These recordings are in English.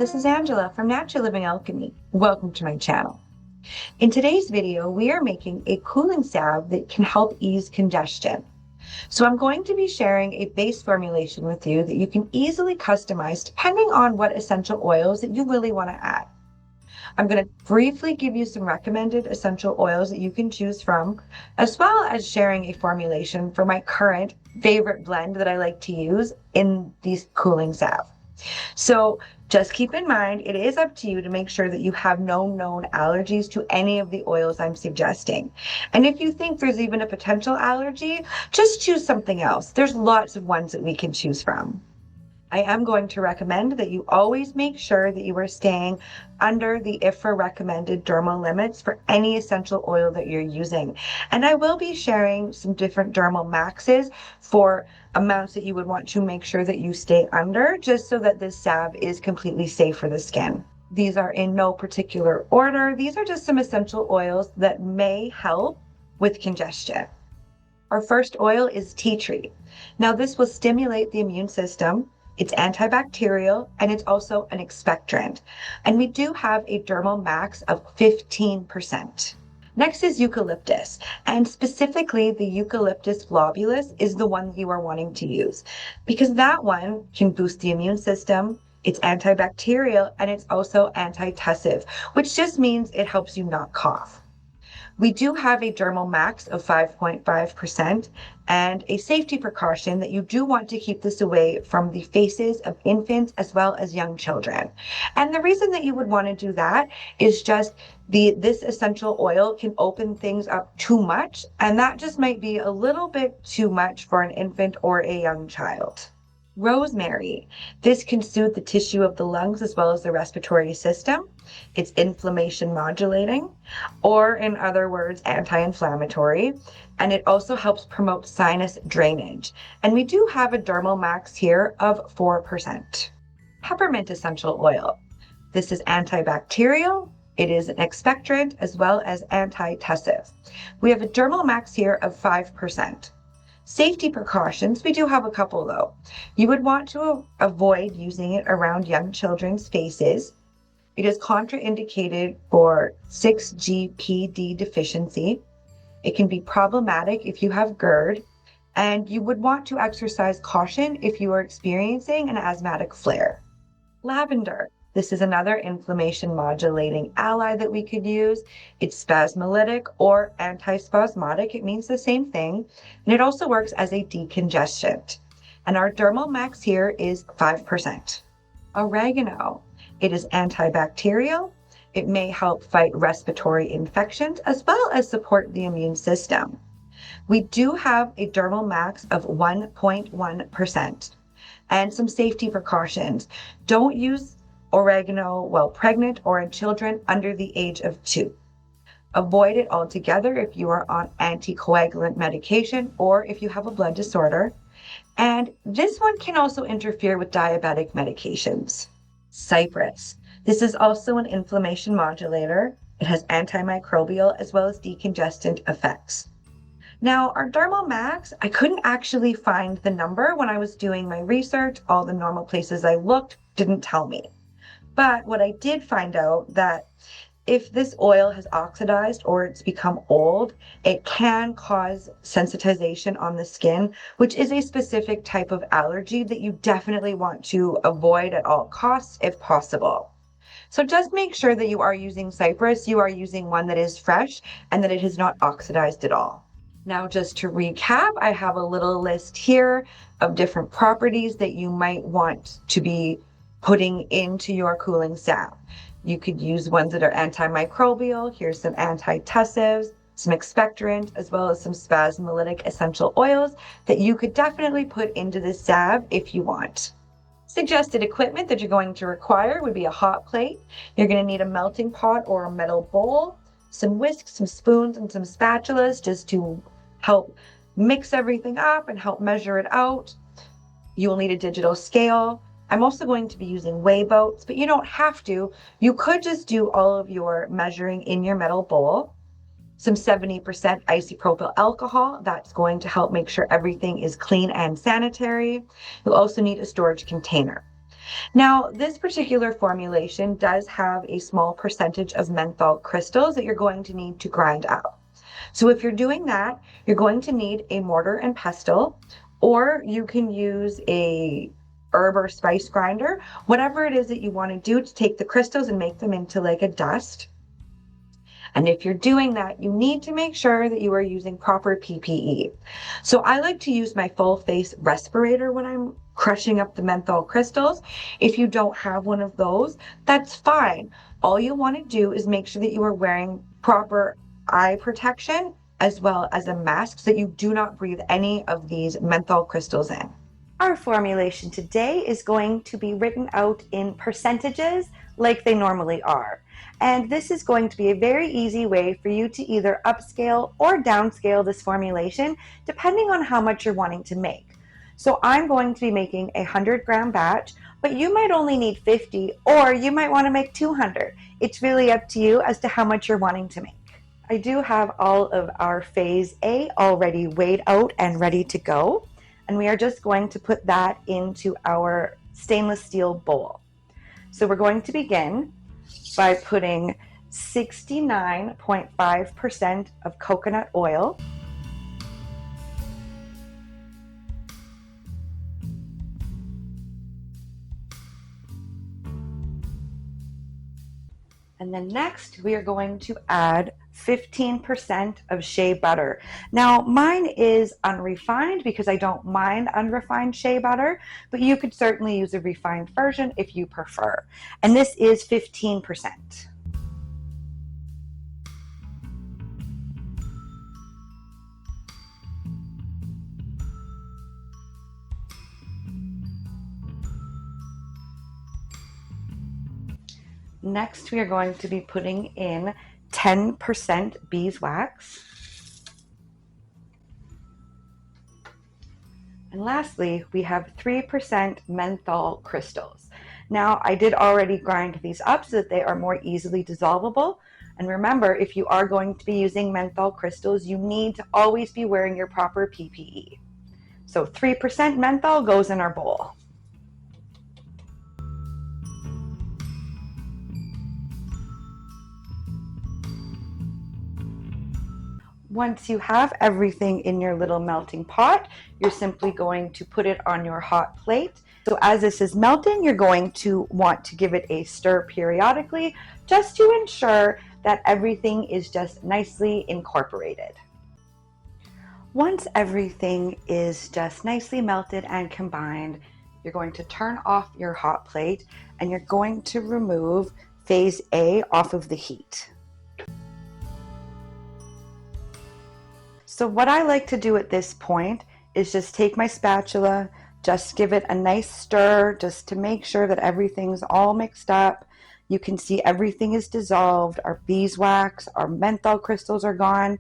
this is Angela from Natural Living Alchemy. Welcome to my channel. In today's video, we are making a cooling salve that can help ease congestion. So I'm going to be sharing a base formulation with you that you can easily customize depending on what essential oils that you really want to add. I'm going to briefly give you some recommended essential oils that you can choose from, as well as sharing a formulation for my current favorite blend that I like to use in these cooling salve. So just keep in mind, it is up to you to make sure that you have no known allergies to any of the oils I'm suggesting. And if you think there's even a potential allergy, just choose something else. There's lots of ones that we can choose from. I am going to recommend that you always make sure that you are staying under the IFRA recommended dermal limits for any essential oil that you're using. And I will be sharing some different dermal maxes for amounts that you would want to make sure that you stay under, just so that this salve is completely safe for the skin. These are in no particular order. These are just some essential oils that may help with congestion. Our first oil is tea tree. Now this will stimulate the immune system. It's antibacterial and it's also an expectorant. And we do have a dermal max of 15%. Next is eucalyptus, and specifically the eucalyptus globulus is the one you are wanting to use because that one can boost the immune system. It's antibacterial and it's also antitussive, which just means it helps you not cough. We do have a dermal max of 5.5% and a safety precaution that you do want to keep this away from the faces of infants as well as young children. And the reason that you would want to do that is just this essential oil can open things up too much, and that just might be a little bit too much for an infant or a young child. Rosemary. This can soothe the tissue of the lungs as well as the respiratory system. It's inflammation modulating, or in other words, anti-inflammatory, and it also helps promote sinus drainage. And we do have a dermal max here of 4%. Peppermint essential oil. This is antibacterial. It is an expectorant as well as antitussive. We have a dermal max here of 5%. Safety precautions, we do have a couple though. You would want to avoid using it around young children's faces. It is contraindicated for 6-GPD deficiency. It can be problematic if you have GERD, and you would want to exercise caution if you are experiencing an asthmatic flare. Lavender. This is another inflammation modulating ally that we could use. It's spasmolytic or antispasmodic. It means the same thing. And it also works as a decongestant. And our dermal max here is 5%. Oregano. It is antibacterial. It may help fight respiratory infections as well as support the immune system. We do have a dermal max of 1.1%. And some safety precautions. Don't use oregano while pregnant or in children under the age of 2. Avoid it altogether if you are on anticoagulant medication or if you have a blood disorder. And this one can also interfere with diabetic medications. Cypress. This is also an inflammation modulator. It has antimicrobial as well as decongestant effects. Now, our dermal max, I couldn't actually find the number when I was doing my research. All the normal places I looked didn't tell me. But what I did find out that if this oil has oxidized or it's become old, it can cause sensitization on the skin, which is a specific type of allergy that you definitely want to avoid at all costs if possible. So just make sure that you are using cypress, you are using one that is fresh and that it has not oxidized at all. Now, just to recap, I have a little list here of different properties that you might want to be putting into your cooling salve. You could use ones that are antimicrobial. Here's some antitussives, some expectorant, as well as some spasmolytic essential oils that you could definitely put into this salve if you want. Suggested equipment that you're going to require would be a hot plate. You're going to need a melting pot or a metal bowl, some whisks, some spoons, and some spatulas just to help mix everything up and help measure it out. You will need a digital scale. I'm also going to be using weigh boats, but you don't have to. You could just do all of your measuring in your metal bowl. Some 70% isopropyl alcohol. That's going to help make sure everything is clean and sanitary. You'll also need a storage container. Now, this particular formulation does have a small percentage of menthol crystals that you're going to need to grind out. So if you're doing that, you're going to need a mortar and pestle, or you can use a herb or spice grinder, whatever it is that you want to do to take the crystals and make them into like a dust. And if you're doing that, you need to make sure that you are using proper PPE. So I like to use my full face respirator when I'm crushing up the menthol crystals. If you don't have one of those, that's fine. All you want to do is make sure that you are wearing proper eye protection as well as a mask so that you do not breathe any of these menthol crystals in. Our formulation today is going to be written out in percentages like they normally are. And this is going to be a very easy way for you to either upscale or downscale this formulation depending on how much you're wanting to make. So I'm going to be making a 100-gram batch, but you might only need 50 or you might want to make 200. It's really up to you as to how much you're wanting to make. I do have all of our phase A already weighed out and ready to go. And we are just going to put that into our stainless steel bowl. So we're going to begin by putting 69.5% of coconut oil, and then next we are going to add 15% of shea butter. Now mine is unrefined because I don't mind unrefined shea butter, but you could certainly use a refined version if you prefer. And this is 15%. Next, we are going to be putting in 10% beeswax. And lastly, we have 3% menthol crystals. Now, I did already grind these up so that they are more easily dissolvable. And remember, if you are going to be using menthol crystals, you need to always be wearing your proper PPE. So 3% menthol goes in our bowl. Once you have everything in your little melting pot, you're simply going to put it on your hot plate. So as this is melting, you're going to want to give it a stir periodically just to ensure that everything is just nicely incorporated. Once everything is just nicely melted and combined, you're going to turn off your hot plate and you're going to remove phase A off of the heat. So what I like to do at this point is just take my spatula, just give it a nice stir just to make sure that everything's all mixed up. You can see everything is dissolved. Our beeswax, our menthol crystals are gone.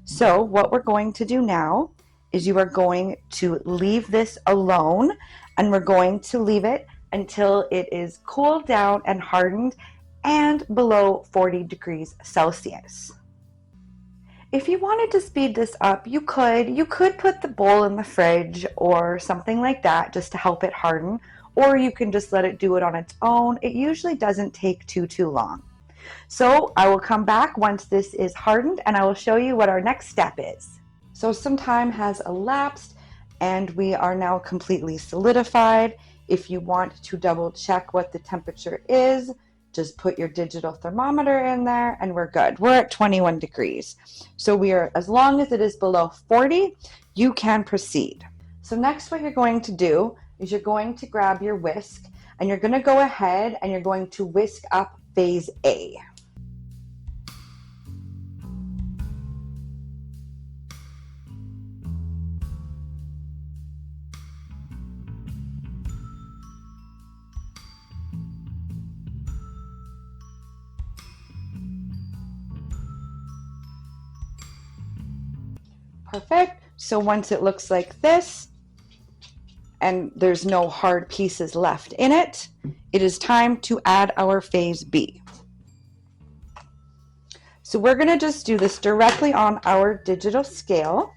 So what we're going to do now is you are going to leave this alone, and we're going to leave it until it is cooled down and hardened and below 40 degrees Celsius. If you wanted to speed this up, you could put the bowl in the fridge or something like that just to help it harden, or you can just let it do it on its own. It usually doesn't take too long. So I will come back once this is hardened and I will show you what our next step is. So some time has elapsed and we are now completely solidified. If you want to double check what the temperature is, just put your digital thermometer in there and we're good. We're at 21 degrees. So we are, as long as it is below 40, you can proceed. So next what you're going to do is you're going to grab your whisk and you're going to go ahead and you're going to whisk up phase A. Perfect. So once it looks like this, and there's no hard pieces left in it, it is time to add our phase B. So we're going to just do this directly on our digital scale.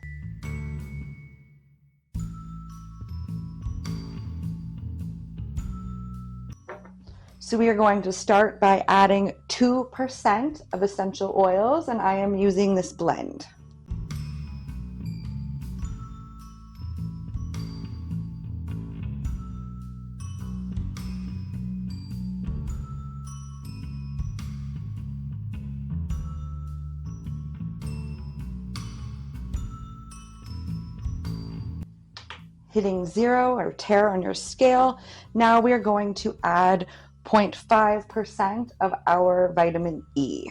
So we are going to start by adding 2% of essential oils, and I am using this blend. Hitting 0 or tare on your scale. Now we are going to add 0.5% of our vitamin E.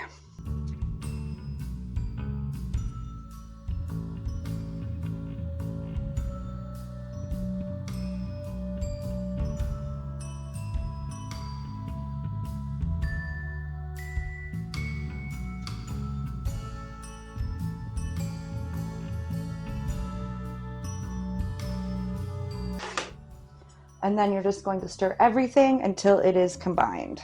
And then you're just going to stir everything until it is combined.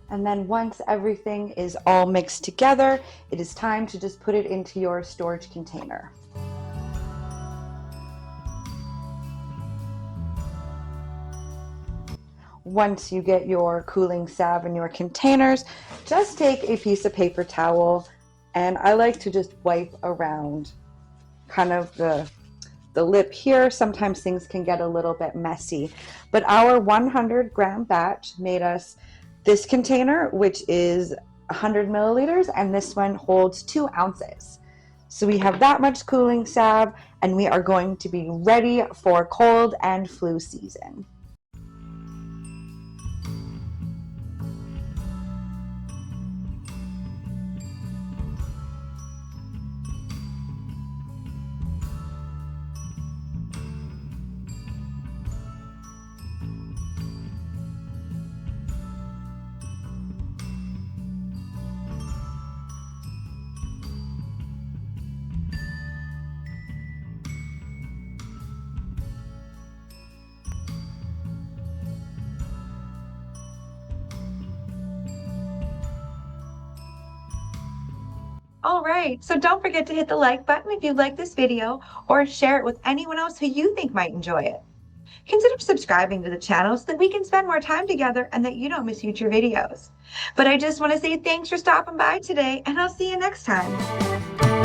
And then once everything is all mixed together, it is time to just put it into your storage container. Once you get your cooling salve in your containers, just take a piece of paper towel, and I like to just wipe around kind of the lip here. Sometimes things can get a little bit messy, but our 100-gram batch made us this container, which is 100 milliliters, and this one holds 2 ounces. So we have that much cooling salve, and we are going to be ready for cold and flu season. All right, so don't forget to hit the like button if you like this video, or share it with anyone else who you think might enjoy it. Consider subscribing to the channel so that we can spend more time together and that you don't miss future videos. But I just want to say thanks for stopping by today, and I'll see you next time.